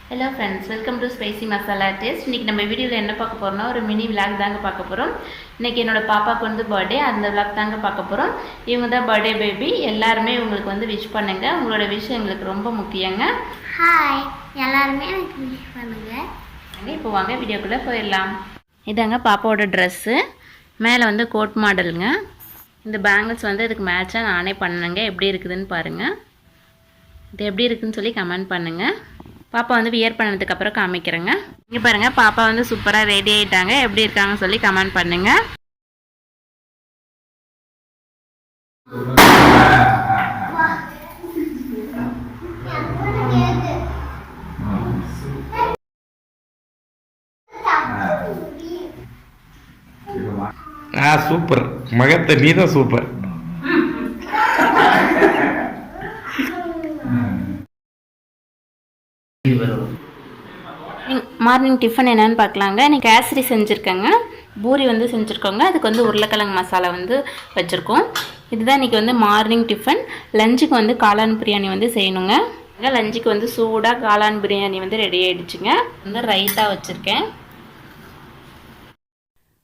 Hello friends, welcome to spicy masala taste. இன்றைக்கி நம்ம வீடியோவில் என்ன பார்க்க போகிறோம்னா ஒரு மினி விளாக் தாங்க பார்க்க போகிறோம். இன்றைக்கி என்னோடய பாப்பாவுக்கு வந்து பர்த்டே, அந்த விளாக் தாங்க பார்க்க போகிறோம். இவங்க தான் பர்த்டே பேபி. எல்லாருமே இவங்களுக்கு வந்து விஷ் பண்ணுங்கள். உங்களோட விஷ் எங்களுக்கு ரொம்ப முக்கியங்க. ஹாய், எல்லாருமே எனக்கு விஷ் பண்ணுங்கள். இப்போ வாங்க வீடியோக்குள்ளே போயிடலாம். இதாங்க பாப்பாவோட ட்ரெஸ்ஸு. மேலே வந்து கோட் மாடலுங்க. இந்த பேங்கிள்ஸ் வந்து இதுக்கு மேட்சாக நானே பண்ணுங்க. எப்படி இருக்குதுன்னு பாருங்கள். இது எப்படி இருக்குதுன்னு சொல்லி கமெண்ட் பண்ணுங்கள். பாப்பா வந்து வியர் பண்ணதுக்கப்புறம் காமிக்கிறேங்க. இங்கே பாருங்கள், பாப்பா வந்து சூப்பராக ரெடி ஆகிட்டாங்க. எப்படி இருக்காங்கன்னு சொல்லி கமெண்ட் பண்ணுங்கள். சூப்பர் மகத்தை, நீதான் சூப்பர். மார்னிங் டிஃபன் என்னென்னு பார்க்கலாங்க. இன்றைக்கி கேசரி செஞ்சுருக்கேங்க. பூரி வந்து செஞ்சுருக்கோங்க. அதுக்கு வந்து உருளைக்கிழங்கு மசாலா வந்து வச்சுருக்கோம். இதுதான் இன்றைக்கி வந்து மார்னிங் டிஃபன். லஞ்சுக்கு வந்து காளான் பிரியாணி வந்து செய்யணுங்க. லஞ்சுக்கு வந்து சூடாக காளான் பிரியாணி வந்து ரெடி ஆகிடுச்சுங்க. வந்து ரைத்தா வச்சுருக்கேன்.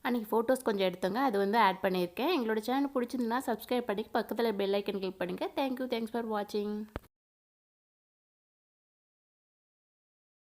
அன்றைக்கி ஃபோட்டோஸ் கொஞ்சம் எடுத்தோங்க, அது வந்து ஆட் பண்ணியிருக்கேன். எங்களோட சேனல் பிடிச்சிருந்தா சப்ஸ்கிரைப் பண்ணி பக்கத்தில் பெல் ஐக்கன் கிளிக் பண்ணுங்கள். தேங்க்யூ, தேங்க்ஸ் ஃபார் வாட்சிங்.